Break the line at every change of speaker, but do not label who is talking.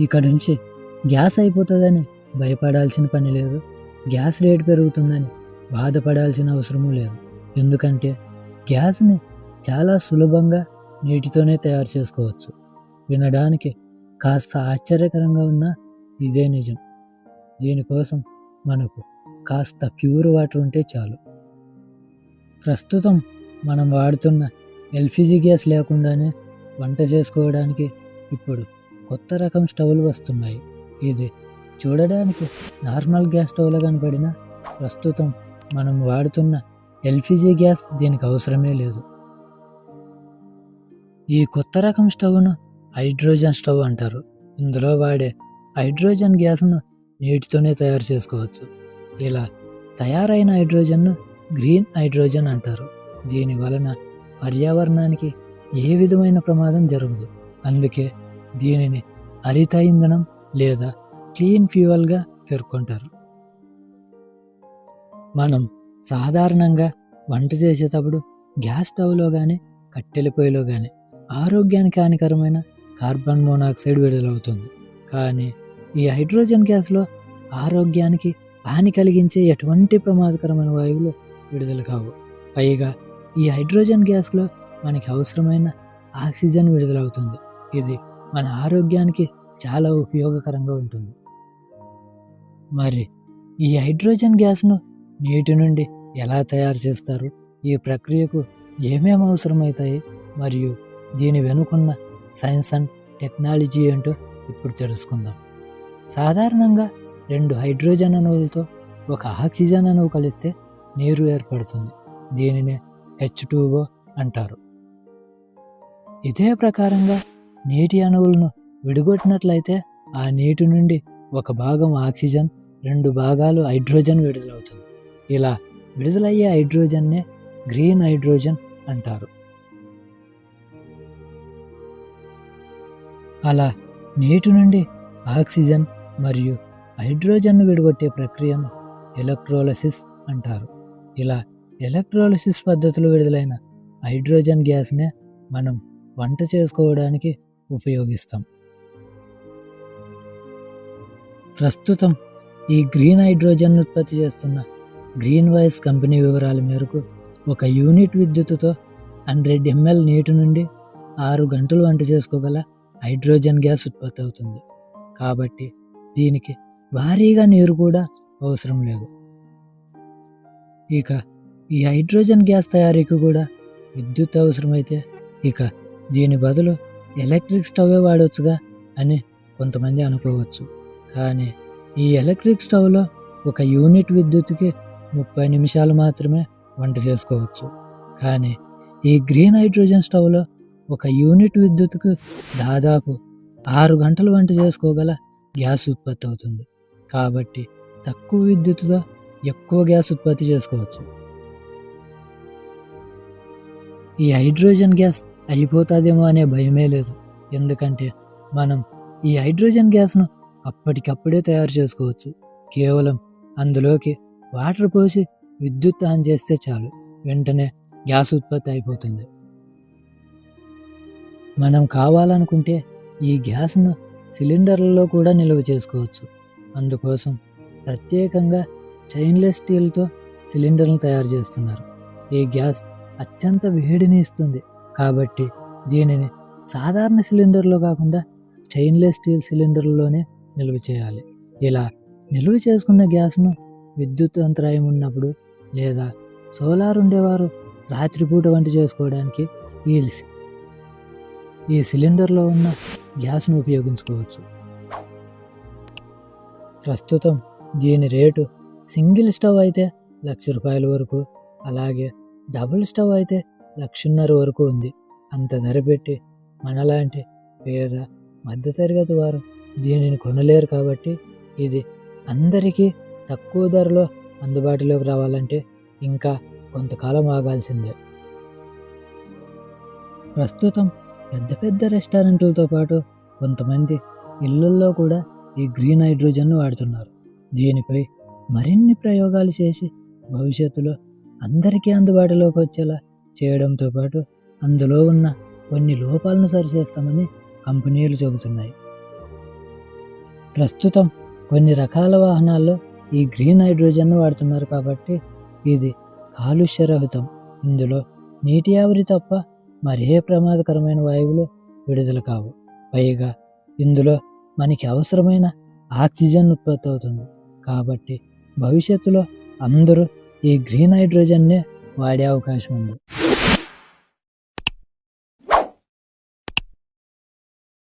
ఇక నుంచి గ్యాస్ అయిపోతుందని భయపడాల్సిన పని లేదు, గ్యాస్ రేటు పెరుగుతుందని బాధపడాల్సిన అవసరమూ లేదు. ఎందుకంటే గ్యాస్ని చాలా సులభంగా నీటితోనే తయారు చేసుకోవచ్చు. వినడానికి కాస్త ఆశ్చర్యకరంగా ఉన్న ఇదే నిజం. దీనికోసం మనకు కాస్త ప్యూర్ వాటర్ ఉంటే చాలు. ప్రస్తుతం మనం వాడుతున్న ఎల్పిజి గ్యాస్ లేకుండానే వంట చేసుకోవడానికి ఇప్పుడు కొత్త రకం స్టవ్లు వస్తున్నాయి. ఇది చూడడానికి నార్మల్ గ్యాస్ స్టవ్లో కనపడిన ప్రస్తుతం మనం వాడుతున్న ఎల్పిజి గ్యాస్ దీనికి అవసరమే లేదు. ఈ కొత్త రకం స్టవ్ను హైడ్రోజన్ స్టవ్ అంటారు. ఇందులో వాడే హైడ్రోజన్ గ్యాస్ను నీటితోనే తయారు చేసుకోవచ్చు. ఇలా తయారైన హైడ్రోజన్ను గ్రీన్ హైడ్రోజన్ అంటారు. దీని వలన పర్యావరణానికి ఏ విధమైన ప్రమాదం జరగదు. అందుకే దీనిని హరిత ఇంధనం లేదా క్లీన్ ఫ్యూయల్గా పేర్కొంటారు. మనం సాధారణంగా వంట చేసేటప్పుడు గ్యాస్ స్టవ్లో కానీ కట్టెల పొయ్యిలో కానీ ఆరోగ్యానికి హానికరమైన కార్బన్ మోనాక్సైడ్ విడుదలవుతుంది. కానీ ఈ హైడ్రోజన్ గ్యాస్లో ఆరోగ్యానికి హాని కలిగించే ఎటువంటి ప్రమాదకరమైన వాయువులు విడుదల కావు. పైగా ఈ హైడ్రోజన్ గ్యాస్లో మనకి అవసరమైన ఆక్సిజన్ విడుదలవుతుంది. ఇది మన ఆరోగ్యానికి చాలా ఉపయోగకరంగా ఉంటుంది. మరి ఈ హైడ్రోజన్ గ్యాస్ను నీటి నుండి ఎలా తయారు చేస్తారు, ఈ ప్రక్రియకు ఏమేమి అవసరమవుతాయి, మరియు దీని వెనుకున్న సైన్స్ అండ్ టెక్నాలజీ ఏంటో ఇప్పుడు తెలుసుకుందాం. సాధారణంగా 2 హైడ్రోజన్ అణువులతో ఒక ఆక్సిజన్ అణువు కలిస్తే నీరు ఏర్పడుతుంది. దీనినే H2O అంటారు. ఇదే ప్రకారంగా నీటి అణువులను విడగొట్టినట్లయితే ఆ నీటి నుండి ఒక భాగం ఆక్సిజన్, 2 భాగాలు హైడ్రోజన్ విడుదలవుతుంది. ఇలా విడుదలయ్యే హైడ్రోజన్నే గ్రీన్ హైడ్రోజన్ అంటారు. అలా నీటి నుండి ఆక్సిజన్ మరియు హైడ్రోజన్ను విడగొట్టే ప్రక్రియను ఎలక్ట్రోలసిస్ అంటారు. ఇలా ఎలక్ట్రోలసిస్ పద్ధతిలో విడుదలైన హైడ్రోజన్ గ్యాస్నే మనం వంట చేసుకోవడానికి ఉపయోగిస్తాం. ప్రస్తుతం ఈ గ్రీన్ హైడ్రోజన్ ఉత్పత్తి చేస్తున్న గ్రీన్ వాయిస్ కంపెనీ వివరాల మేరకు ఒక యూనిట్ విద్యుత్తుతో 100 ml నీటి నుండి 6 గంటలు వంట చేసుకోగల హైడ్రోజన్ గ్యాస్ ఉత్పత్తి అవుతుంది. కాబట్టి దీనికి భారీగా నీరు కూడా అవసరం లేదు. ఇక ఈ హైడ్రోజన్ గ్యాస్ తయారీకి కూడా విద్యుత్ అవసరమైతే ఇక దీని బదులు ఎలక్ట్రిక్ స్టవ్ వాడవచ్చుగా అని కొంతమంది అనుకోవచ్చు. కానీ ఈ ఎలక్ట్రిక్ స్టవ్లో ఒక యూనిట్ విద్యుత్తుకి 30 నిమిషాలు మాత్రమే వంట చేసుకోవచ్చు. కానీ ఈ గ్రీన్ హైడ్రోజన్ స్టవ్లో ఒక యూనిట్ విద్యుత్తుకు దాదాపు 6 గంటలు వంట చేసుకోగల గ్యాస్ ఉత్పత్తి అవుతుంది. కాబట్టి తక్కువ విద్యుత్తుతో ఎక్కువ గ్యాస్ ఉత్పత్తి చేసుకోవచ్చు. ఈ హైడ్రోజన్ గ్యాస్ అయిపోతుందేమో అనే భయమే లేదు. ఎందుకంటే మనం ఈ హైడ్రోజన్ గ్యాస్ను అప్పటికప్పుడే తయారు చేసుకోవచ్చు. కేవలం అందులోకి వాటర్ పోసి విద్యుత్ ఆన్ చేస్తే చాలు, వెంటనే గ్యాస్ ఉత్పత్తి అయిపోతుంది. మనం కావాలనుకుంటే ఈ గ్యాస్ను సిలిండర్లలో కూడా నిల్వ చేసుకోవచ్చు. అందుకోసం ప్రత్యేకంగా స్టెయిన్లెస్ స్టీల్తో సిలిండర్లు తయారు చేస్తున్నారు. ఈ గ్యాస్ అత్యంత వేడిని ఇస్తుంది. కాబట్టి దీనిని సాధారణ సిలిండర్లో కాకుండా స్టెయిన్లెస్ స్టీల్ సిలిండర్లలోనే నిల్వ చేయాలి. ఇలా నిల్వ చేసుకున్న గ్యాస్ను విద్యుత్ అంతరాయం ఉన్నప్పుడు లేదా సోలార్ ఉండేవారు రాత్రిపూట వంట చేసుకోవడానికి ఈ సిలిండర్లో ఉన్న గ్యాస్ను ఉపయోగించుకోవచ్చు. ప్రస్తుతం దీని రేటు సింగిల్ స్టవ్ అయితే ₹1,00,000 వరకు, అలాగే డబుల్ స్టవ్ అయితే ₹1,50,000 వరకు ఉంది. అంత ధర పెట్టి మనలాంటి పేద మధ్యతరగతి వారు దీనిని కొనలేరు. కాబట్టి ఇది అందరికీ తక్కువ ధరలో అందుబాటులోకి రావాలంటే ఇంకా కొంతకాలం ఆగాల్సిందే. ప్రస్తుతం పెద్ద పెద్ద రెస్టారెంట్లతో పాటు కొంతమంది ఇళ్లల్లో కూడా ఈ గ్రీన్ హైడ్రోజన్ను వాడుతున్నారు. దీనిపై మరిన్ని ప్రయోగాలు చేసి భవిష్యత్తులో అందరికీ అందుబాటులోకి వచ్చేలా చేయడంతో పాటు అందులో ఉన్న కొన్ని లోపాలను సరిచేస్తామని కంపెనీలు చెబుతున్నాయి. ప్రస్తుతం కొన్ని రకాల వాహనాల్లో ఈ గ్రీన్ హైడ్రోజన్ను వాడుతున్నారు కాబట్టి ఇది కాలుష్యరహితం. ఇందులో నీటి ఆవిరి తప్ప మరే ప్రమాదకరమైన వాయువులు విడుదల కావు. పైగా ఇందులో మనకి అవసరమైన ఆక్సిజన్ ఉత్పత్తి అవుతుంది. కాబట్టి భవిష్యత్తులో అందరూ ఈ గ్రీన్ హైడ్రోజన్నే వాడే అవకాశం ఉంది.